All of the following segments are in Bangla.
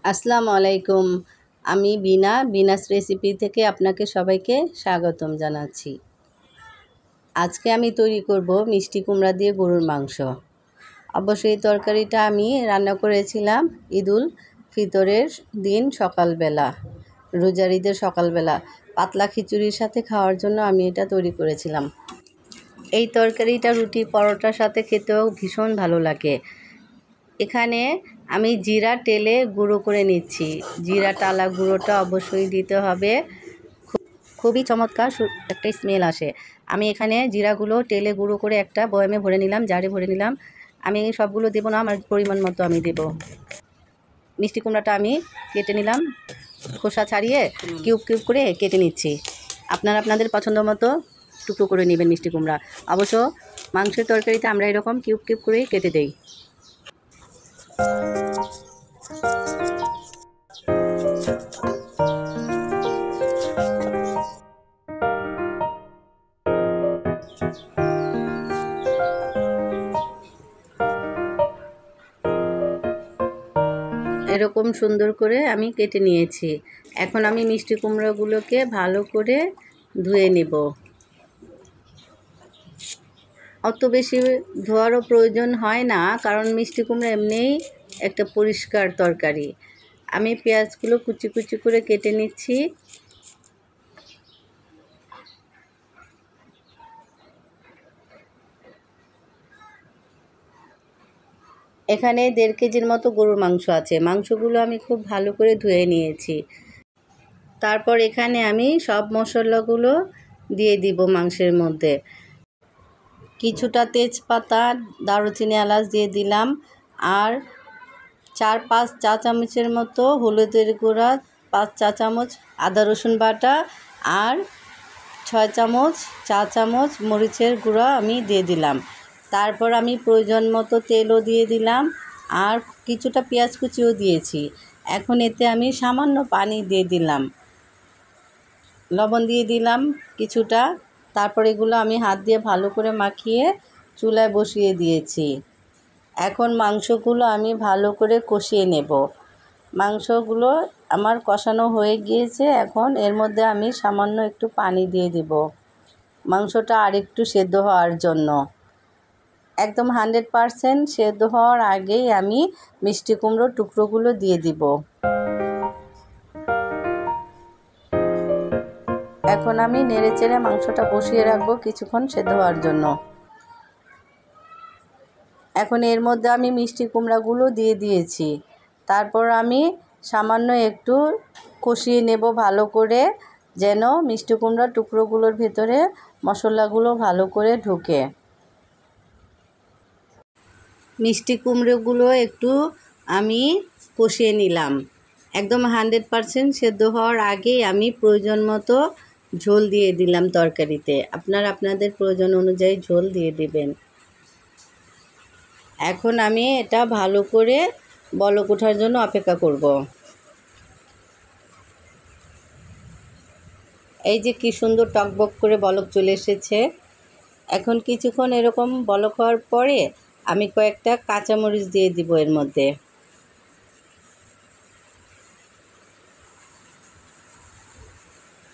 আসসালামু আলাইকুম। আমি বিনাস রেসিপি থেকে আপনাকে সবাইকে স্বাগতম জানাচ্ছি। আজকে আমি তৈরি করব মিষ্টি কুমড়া দিয়ে গরুর মাংস। অবশ্যই এই তরকারিটা আমি রান্না করেছিলাম ঈদুল ফিতরের দিন সকালবেলা, রোজার ঈদের সকালবেলা পাতলা খিচুড়ির সাথে খাওয়ার জন্য আমি এটা তৈরি করেছিলাম। এই তরকারিটা রুটি পরোটার সাথে খেতেও ভীষণ ভালো লাগে। এখানে আমি জিরা টেলে গুঁড়ো করে নিচ্ছি। জিরা টালা গুঁড়োটা অবশ্যই দিতে হবে, খুবই চমৎকার একটা স্মেল আসে। আমি এখানে জিরাগুলো টেলে গুঁড়ো করে একটা বয়ামে ভরে নিলাম, জারে ভরে নিলাম। আমি সবগুলো দেবো না, আমার পরিমাণ মতো আমি দেব। মিষ্টি কুমড়াটা আমি কেটে নিলাম, খোসা ছাড়িয়ে কিউব কিউব করে কেটে নিচ্ছি। আপনারা আপনাদের পছন্দ মতো টুকরো করে নেবেন মিষ্টি কুমড়া। অবশ্য মাংসের তরকারিতে আমরা এরকম কিউব কিউব করেই কেটে দেই। এরকম সুন্দর করে আমি কেটে নিয়েছি। এখন আমি মিষ্টি কুমড়োগুলোকে ভালো করে ধুয়ে নেব। অত বেশি ধোয়ারও প্রয়োজন হয় না, কারণ মিষ্টি কুমড়া এমনিই একটা পরিষ্কার তরকারি। আমি পেঁয়াজগুলো কুচি কুচি করে কেটে নিচ্ছি। এখানে 1.5 কেজির মতো গরুর মাংস আছে। মাংসগুলো আমি খুব ভালো করে ধুয়ে নিয়েছি। তারপর এখানে আমি সব মশলাগুলো দিয়ে দিব মাংসের মধ্যে। কিছুটা তেজপাতা, দারুচিনি, এলাচ দিয়ে দিলাম। আর 4-5 চা চামচের মতো হলুদের গুঁড়া, 5 চা চামচ আদা রসুন বাটা, আর 6 চা চামচ মরিচের গুঁড়া আমি দিয়ে দিলাম। তারপর আমি প্রয়োজন মতো তেলও দিয়ে দিলাম, আর কিছুটা পেঁয়াজ কুচিও দিয়েছি। এখন এতে আমি সামান্য পানি দিয়ে দিলাম, লবণ দিয়ে দিলাম কিছুটা। তারপর এগুলো আমি হাত দিয়ে ভালো করে মাখিয়ে চুলায় বসিয়ে দিয়েছি। এখন মাংসগুলো আমি ভালো করে কষিয়ে নেব। মাংসগুলো আমার কষানো হয়ে গিয়েছে। এখন এর মধ্যে আমি সামান্য একটু পানি দিয়ে দিব মাংসটা আরেকটু সেদ্ধ হওয়ার জন্য। একদম 100% সেদ্ধ হওয়ার আগেই আমি মিষ্টি কুমড়োর টুকরোগুলো দিয়ে দিব। এখন আমি নেড়ে চেড়ে মাংসটা বসিয়ে রাখবো কিছুক্ষণ সেদ্ধ হওয়ার জন্য। এখন এর মধ্যে আমি মিষ্টি কুমড়াগুলো দিয়ে দিয়েছি। তারপর আমি সামান্য একটু কষিয়ে নেব ভালো করে, যেন মিষ্টি কুমড়ার টুকরোগুলোর ভেতরে মশলাগুলো ভালো করে ঢোকে। মিষ্টি কুমড়োগুলো একটু আমি কষিয়ে নিলাম। একদম 100% সেদ্ধ হওয়ার আগেই আমি প্রয়োজন মতো ঝোল দিয়ে দিলাম তরকারিতে। আপনারা আপনাদের প্রয়োজন অনুযায়ী ঝোল দিয়ে দেবেন। এখন আমি এটা ভালো করে বলক ওঠার জন্য অপেক্ষা করব। এই যে কি সুন্দর টকবক করে বলক চলে এসেছে। এখন কিছুক্ষণ এরকম বলক হওয়ার পরে আমি কয়েকটা কাঁচামরিচ দিয়ে দিব এর মধ্যে।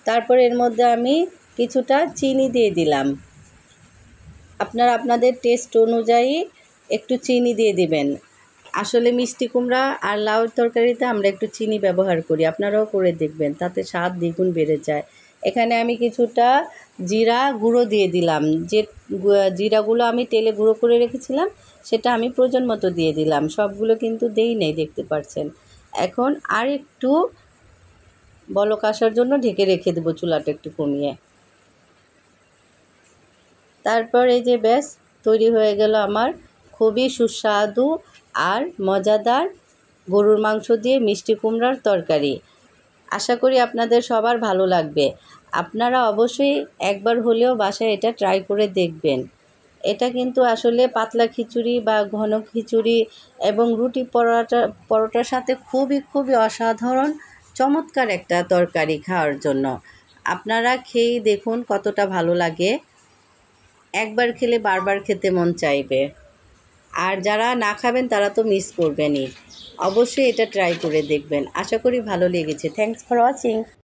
তারপর এর মধ্যে আমি কিছুটা চিনি দিয়ে দিলাম। আপনারা আপনাদের টেস্ট অনুযায়ী একটু চিনি দিয়ে দিবেন। আসলে মিষ্টি কুমড়া আর লাউর তরকারিতে আমরা একটু চিনি ব্যবহার করি, আপনারাও করে দেখবেন, তাতে স্বাদ দ্বিগুণ বেড়ে যায়। এখানে আমি কিছুটা জিরা গুঁড়ো দিয়ে দিলাম। যে জিরাগুলো আমি তেলে গুঁড়ো করে রেখেছিলাম সেটা আমি প্রয়োজন মতো দিয়ে দিলাম। সবগুলো কিন্তু দেই নেই, দেখতে পাচ্ছেন। এখন আর একটু বলক আসার জন্য ঢেকে রেখে দেবো, চুলাটা একটু কমিয়ে। তারপর এই যে ব্যাস তৈরি হয়ে গেল আমার খুবই সুস্বাদু আর মজাদার গরুর মাংস দিয়ে মিষ্টি কুমড়ার তরকারি। আশা করি আপনাদের সবার ভালো লাগবে। আপনারা অবশ্যই একবার হলেও বাসায় এটা ট্রাই করে দেখবেন। এটা কিন্তু আসলে পাতলা খিচুড়ি বা ঘন খিচুড়ি এবং রুটি পরোটার সাথে খুবই অসাধারণ চমৎকার একটা তরকারি খাওয়ার জন্য। আপনারা খেয়েই দেখুন কতটা ভালো লাগে। একবার খেলে বারবার খেতে মন চাইবে। আর যারা না খাবেন তারা তো মিস করবেনই। অবশ্যই এটা ট্রাই করে দেখবেন। আশা করি ভালো লেগেছে। Thanks for watching.